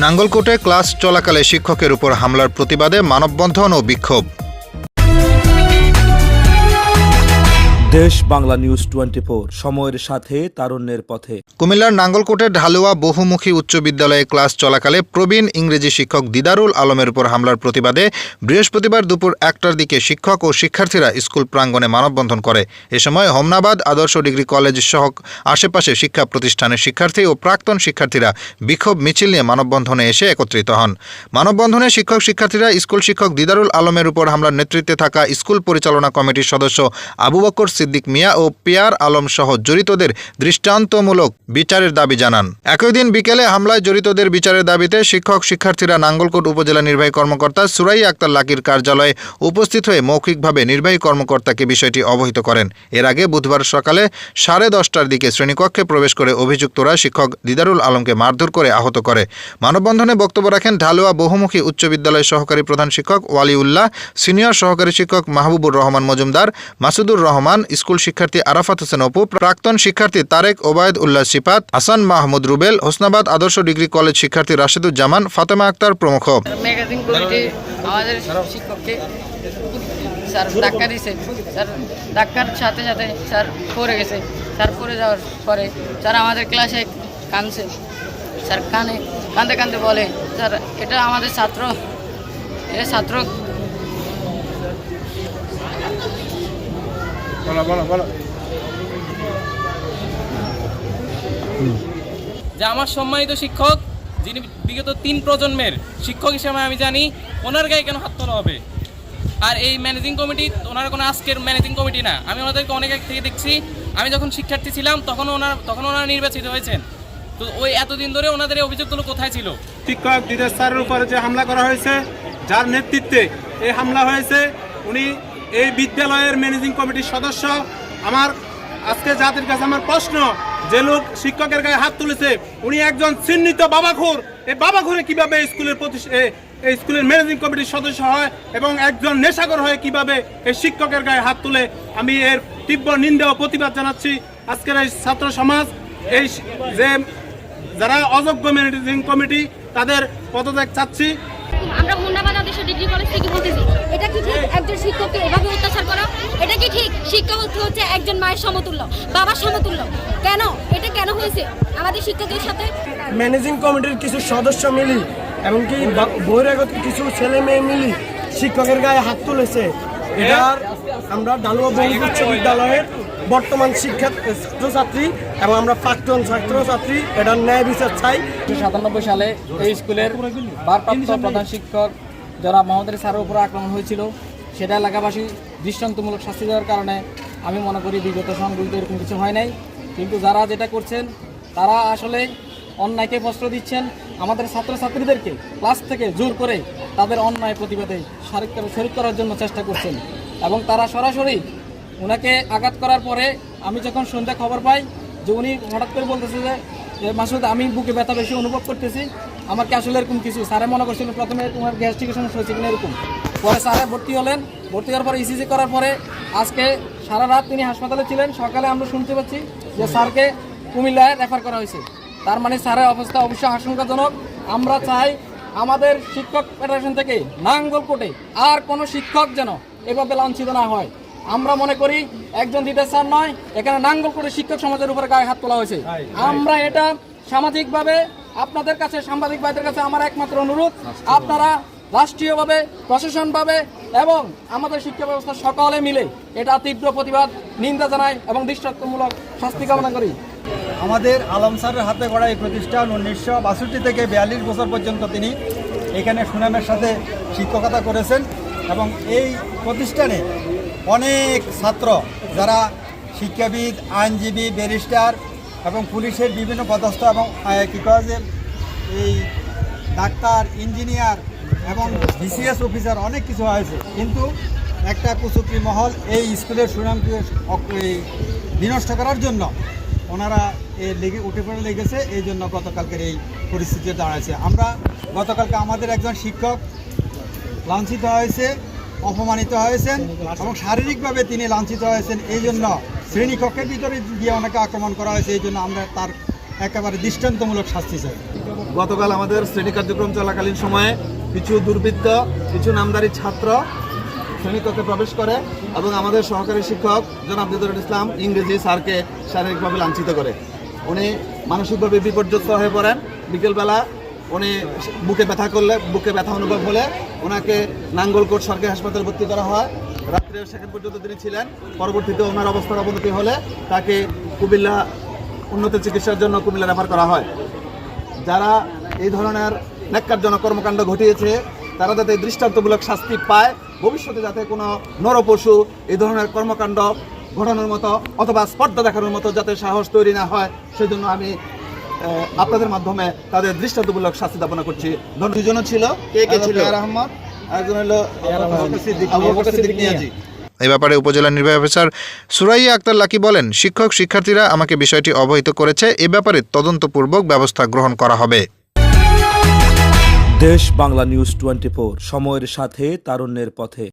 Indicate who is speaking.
Speaker 1: নাঙ্গলকোটে class চলাকালে শিক্ষকের উপর হামলার প্রতিবাদে মানববন্ধন ও বিক্ষোভ।
Speaker 2: দেশ বাংলা নিউজ 24, সময়ের সাথে তারুণ্যের পথে।
Speaker 1: কুমিল্লার নাঙ্গলকোটের ঢালুয়া বহুমুখী উচ্চ বিদ্যালয়ে ক্লাস চলাকালে প্রবীণ ইংরেজি শিক্ষক দিদারুল আলমের উপর হামলার প্রতিবাদে বৃহস্পতিবার দুপুর 1টার দিকে শিক্ষক ও শিক্ষার্থীরা স্কুল প্রাঙ্গণে মানববন্ধন করে। এ সময় হোমনাবাদ আদর্শ ডিগ্রি কলেজ সহ আশেপাশে শিক্ষা প্রতিষ্ঠানের শিক্ষার্থী ও প্রাক্তন শিক্ষার্থীরা বিক্ষোভ মিছিল নিয়ে মানববন্ধনে এসে একত্রিত হন। মানববন্ধনে শিক্ষক শিক্ষার্থীরা স্কুল শিক্ষক দিদারুল আলমের উপর হামলার নেতৃত্বে থাকা স্কুল পরিচালনা কমিটির সদস্য আবু বকর সিদ্দিক মিয়া ও পিয়ার আলম সহ জড়িতদের দৃষ্টান্তমূলক বিচারের দাবি জানান। একই দিন বিকেলে হামলায় জড়িতদের বিচারের দাবিতে শিক্ষক শিক্ষার্থীরা নাঙ্গলকোট উপজেলা নির্বাহী কর্মকর্তা সুরাইয়া আক্তার লাকির কার্যালয়ে উপস্থিত হয়ে মৌখিকভাবে নির্বাহী কর্মকর্তাকে বিষয়টি অবহিত করেন। এর আগে বুধবার সকালে 10:30টার দিকে শ্রেণীকক্ষে প্রবেশ করে অভিযুক্তরা শিক্ষক দিদারুল আলমকে মারধর করে আহত করে। মানববন্ধনে বক্তব্য রাখেন ঢালুয়া বহুমুখী উচ্চ বিদ্যালয়ের সহকারী প্রধান শিক্ষক ওয়ালিউল্লাহ, সিনিয়র সহকারী শিক্ষক মাহবুবুর রহমান মজুমদার, মাসুদুর রহমান, স্কুল শিক্ষার্থী আরাফাত হোসেন অপু, প্রাক্তন শিক্ষার্থী তারেক ওবায়দ উল্লাহ সিফাত, হাসান মাহমুদ রুবেল, হোসনাবাদ আদর্শ ডিগ্রি কলেজ শিক্ষার্থী রাশেদুজ্জামান, ফাতেমা আক্তার প্রমুখ।
Speaker 3: ম্যাগাজিন কমিটি আমাদের শিক্ষককে স্যার ধাক্কা দিয়েছে। স্যার ধাক্কার সাথে সাথে স্যার পড়ে গেছে। স্যার পড়ে যাওয়ার পরে স্যার আমাদের ক্লাসে কাঁদছে। স্যার কাঁদতে কাঁদতে বলে, স্যার এটা আমাদের ছাত্র, এটা ছাত্র।
Speaker 4: যে আমার সম্মানিত শিক্ষক, যিনি বিগত 3 প্রজন্মের শিক্ষক হিসেবে আমি জানি, ওনার গায়ে কেন হাত তোলা হবে? আর এই ম্যানেজিং কমিটি ওনারা কোনো আজকের ম্যানেজিং কমিটি না। আমি ওনাদেরকে অনেক আগে থেকে দেখছি। আমি যখন শিক্ষার্থী ছিলাম তখন ওনারা নির্বাচিত হয়েছেন। তো ওই এতদিন ধরে ওনাদের এই অভিযোগগুলো কোথায় ছিল?
Speaker 5: শিক্ষক দিদার স্যারের উপরে যে হামলা করা হয়েছে, যার নেতৃত্বে এই হামলা হয়েছে, উনি এই বিদ্যালয়ের ম্যানেজিং কমিটির সদস্য। আমার আজকে জাতির কাছে আমার প্রশ্ন, যে লোক শিক্ষকের গায়ে হাত তুলেছে উনি একজন চিহ্নিত বাবাখোর। এই বাবাখোরে কিভাবে স্কুলের ম্যানেজিং কমিটির সদস্য হয় এবং একজন নেশাখোর হয়ে কিভাবে এই শিক্ষকের গায়ে হাত তুলে? আমি এর তীব্র নিন্দা ও প্রতিবাদ জানাচ্ছি। আজকের এই ছাত্র সমাজ, এই যে যারা অযোগ্য ম্যানেজিং কমিটি, তাদের পদত্যাগ চাচ্ছি।
Speaker 6: আমরা হোমনাবাদ আদর্শ ডিগ্রি কলেজ থেকে বলতেছি, এটা কি ঠিক একজন শিক্ষককে এভাবে অত্যাচার করা? এটা কি ঠিক? শিক্ষক হচ্ছে একজন মায়ের সমতুল্য, বাবার সমতুল্য। কেন এটা কেন হয়েছে আমাদের শিক্ষকের সাথে?
Speaker 7: ম্যানেজিং কমিটির কিছু সদস্য মিলি এবং কি বহিরাগত কিছু ছেলে মেয়ে মিলি শিক্ষকের গায়ে হাত তুলেছে। এটার আমরা ঢালুয়া বহুমুখী উচ্চ বিদ্যালয়ের বর্তমান ছাত্রছাত্রী এবং আমরা প্রাক্তন ছাত্রছাত্রী এটার ন্যায় বিচার চাই।
Speaker 4: 1997 সালে এই স্কুলের ভারপ্রাপ্ত প্রধান শিক্ষক জনাব মোহাম্মদ স্যারের উপর আক্রমণ হয়েছিল। সেটা এলাকাবাসী দৃষ্টান্তমূলক শাস্তি দেওয়ার কারণে আমি মনে করি বিগত সংঘটিত এরকম কিছু হয় নাই। কিন্তু যারা যেটা করছেন তারা আসলে অন্যায়কে প্রশ্রয় দিচ্ছেন। আমাদের ছাত্রছাত্রীদেরকে ক্লাস থেকে জোর করে তাদের অন্যায় প্রতিবাদে শরিক করার জন্য চেষ্টা করছেন এবং তারা সরাসরি ওনাকে আঘাত করার পরে আমি যখন সন্ধ্যা খবর পাই যে উনি হঠাৎ করে বলতেছে যে মাসুদ, আমি বুকে ব্যথা বেশি অনুভব করতেছি, আমার কি আসলে এরকম কিছু? স্যারে মনে করছিলেন প্রথমে তোমার গ্যাস্ট্রিকের সমস্যা হয়েছে কিনা এরকম। পরে স্যারে ভর্তি হলেন, ভর্তি হওয়ার পরে ইসিজি করার পরে আজকে সারা রাত তিনি হাসপাতালে ছিলেন। সকালে আমরা শুনতে পাচ্ছি যে স্যারকে কুমিল্লায় রেফার করা হয়েছে। তার মানে স্যারের অবস্থা অবশ্যই আশঙ্কাজনক। আমরা চাই আমাদের শিক্ষক ফেডারেশন থেকে নাঙ্গলকোটে আর কোনো শিক্ষক যেন এভাবে লাঞ্ছিত না হয়। আমরা মনে করি একজন দিদার স্যার নয়, এখানে নাঙ্গলকোটে শিক্ষক সমাজের উপরে গায়ে হাত তোলা হয়েছে। আমরা এটা সামাজিকভাবে আপনাদের কাছে, সাংবাদিক ভাইদের কাছে আমার একমাত্র অনুরোধ, আপনারা রাষ্ট্রীয়ভাবে, প্রশাসনভাবে এবং আমাদের শিক্ষা ব্যবস্থা সকলে মিলে এটা তীব্র প্রতিবাদ, নিন্দা জানাই এবং দৃষ্টান্তমূলক শাস্তি কামনা করি।
Speaker 8: আমাদের আলম স্যারের হাতে গড়া এই প্রতিষ্ঠান 1962 থেকে 42 বছর পর্যন্ত তিনি এখানে সুনামের সাথে শিক্ষকতা করেছেন এবং এই প্রতিষ্ঠানে অনেক ছাত্র যারা শিক্ষাবিদ, আইনজীবী, ব্যারিস্টার এবং পুলিশের বিভিন্ন পদস্থ এবং এই ডাক্তার, ইঞ্জিনিয়ার এবং বিসিএস অফিসার অনেক কিছু হয়েছে। কিন্তু একটা কুচক্রী মহল এই স্কুলের সুনামকে বিনষ্ট করার জন্য ওনারা উঠে পড়ে লেগেছে। এই জন্য গতকালকের এই পরিস্থিতি দাঁড়াচ্ছে। আমরা গতকালকে আমাদের একজন শিক্ষক লাঞ্ছিত হয়েছে, অপমানিত হয়েছেন এবং শারীরিকভাবে তিনি লাঞ্ছিত হয়েছেন। এই জন্য শ্রেণীকক্ষের ভিতরে গিয়ে ওনাকে আক্রমণ করা হয়েছে। এই জন্য আমরা তার একেবারে দৃষ্টান্তমূলক শাস্তি চাই।
Speaker 9: গতকাল আমাদের শ্রেণী কার্যক্রম চলাকালীন সময়ে কিছু দুর্বৃত্ত, কিছু নামধারী ছাত্র শ্রেণীকক্ষে প্রবেশ করে এবং আমাদের সহকারী শিক্ষক জনাব দিদারুল ইসলাম ইংরেজি স্যারকে শারীরিকভাবে লাঞ্ছিত করে। উনি মানসিকভাবে বিপর্যস্ত হয়ে পড়েন। বিকেলবেলা উনি বুকে ব্যথা অনুভব হলে ওনাকে নাঙ্গলকোট সরকারি হাসপাতালে ভর্তি করা হয়। রাত্রে সেখান পর্যন্ত তিনি ছিলেন। পরবর্তীতে ওনার অবস্থার অবনতি হলে তাকে কুমিল্লা উন্নত চিকিৎসার জন্য কুমিল্লা রেফার করা হয়। যারা এই ধরনের ন্যাক্কারজনক কর্মকাণ্ড ঘটিয়েছে তারা যাতে দৃষ্টান্তমূলক শাস্তি পায়, ভবিষ্যতে যাতে কোনো নরপশু এই ধরনের কর্মকাণ্ড ঘটানোর মতো অথবা স্পর্ধা দেখানোর মতো যাতে সাহস তৈরি না হয়, সেজন্য আমি আপনাদের মাধ্যমে তাদের দৃষ্টান্তমূলক শাস্তি দাপনা করছি। দুজনও ছিল, কে ছিল? আহমদ, একজন হলো আবু বকর সিদ্দিক নিয়াজি।
Speaker 1: এই ব্যাপারে উপজেলা নির্বাহী অফিসার সুরাইয়া আক্তার লাকি বলেন, শিক্ষক শিক্ষার্থীরা আমাকে বিষয়টি অবহিত করেছে, এ ব্যাপারে তদন্তপূর্বক ব্যবস্থা গ্রহণ করা হবে।
Speaker 2: দেশ বাংলা নিউজ 24, সময়ের সাথে তারুণ্যের পথে।